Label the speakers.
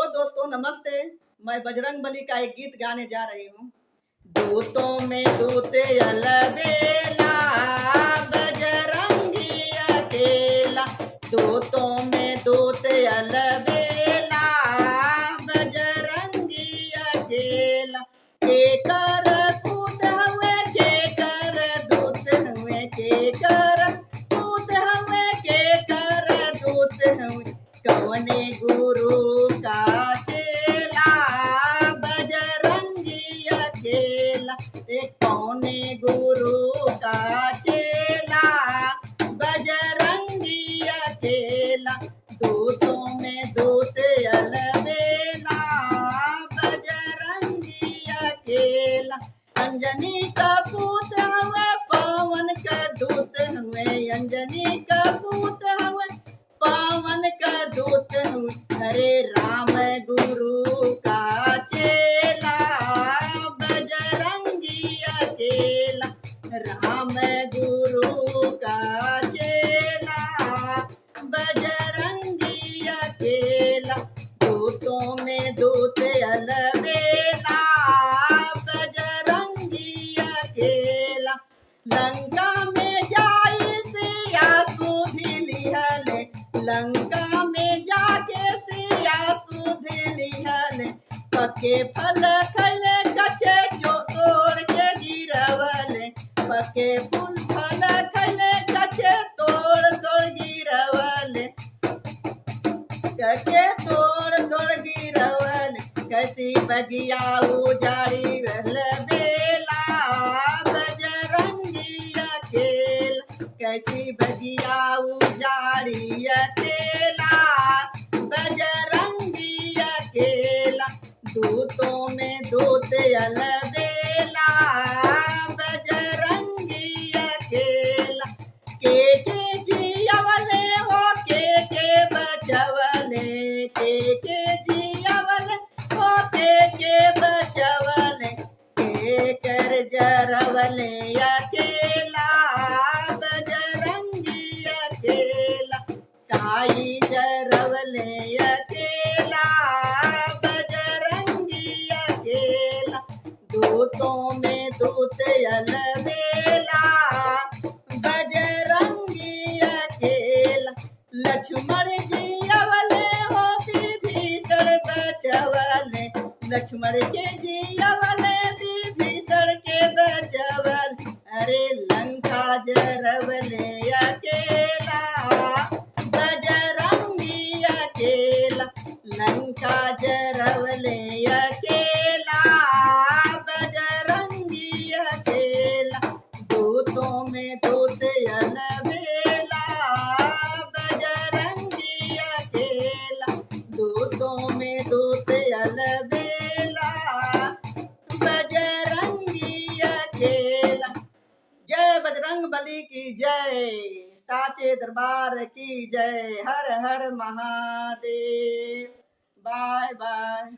Speaker 1: Hello दोस्तों, नमस्ते। मैं बजरंग बली का एक गीत गाने जा रही हूँ। दूतों में दूत अलबेला, बजरंगी अकेला। दूतों में दूत अलबेला, बजरंगी अकेला। के कर पूत हुए, के कर दूत हुए, के कर पूत हुए, के कर दूत हुए। कौने गुरु का चेला, बजरंगी अकेला। कौने गुरु का चेला, बजरंगी अकेला। दूतों में दूत अलबेला, बजरंगी अकेला। अंजनी का पूत हुए, पवन का दूत हुए। अंजनी का पूत हुए, पवन का दूत हुए। हरे राम गुरु का चेला, बजरंगी अकेला। राम गुरु का चेला, बजरंगी अकेला। दूतों में दूत अलबेला, बजरंगी अकेला। लंका में जाई सिया सुधि लिहले, लंका में जाके सिया सुधि लिहले। पके फल खैले, कच्चे जो तोड़ के गिरवले। पके फूल फल खैले, कच्चे तोड़ तोड़ गिरवले। कच्चे तोड़ तोड़ गिरवले। कैसी बगिया उजाड़ी बेला, बजरंगी अकेला। कैसी बगिया उजाड़ी अकेला, बजरंगी अकेला। दूतों में दूत अलबेला, बजरंगी अकेला। के जियवले हो, के बचवले। के जियवले हो, के बचवले। के कर जरवले अकेला, बजरंगी अकेला। काई जरवले अकेला, बजरंगी अकेला। दूतों में दूत अलबेला, बजरंगी अकेला। लक्ष्मण जियवले हो, विभीषण बचवले। लक्ष्मण के जियवले, विभीषण के बचवले। अरे लंका जरवले अकेला, बजरंगी अकेला। लंका जरवले अकेला, बजरंगी अकेला। दूतों में दूत अलबेला, बजरंगी अकेला। दूतों में दूत अलबेला, बजरंगी अकेला। जय बजरंग बली की जय, साचे दरबार की जय। हर हर महादेव। Bye by.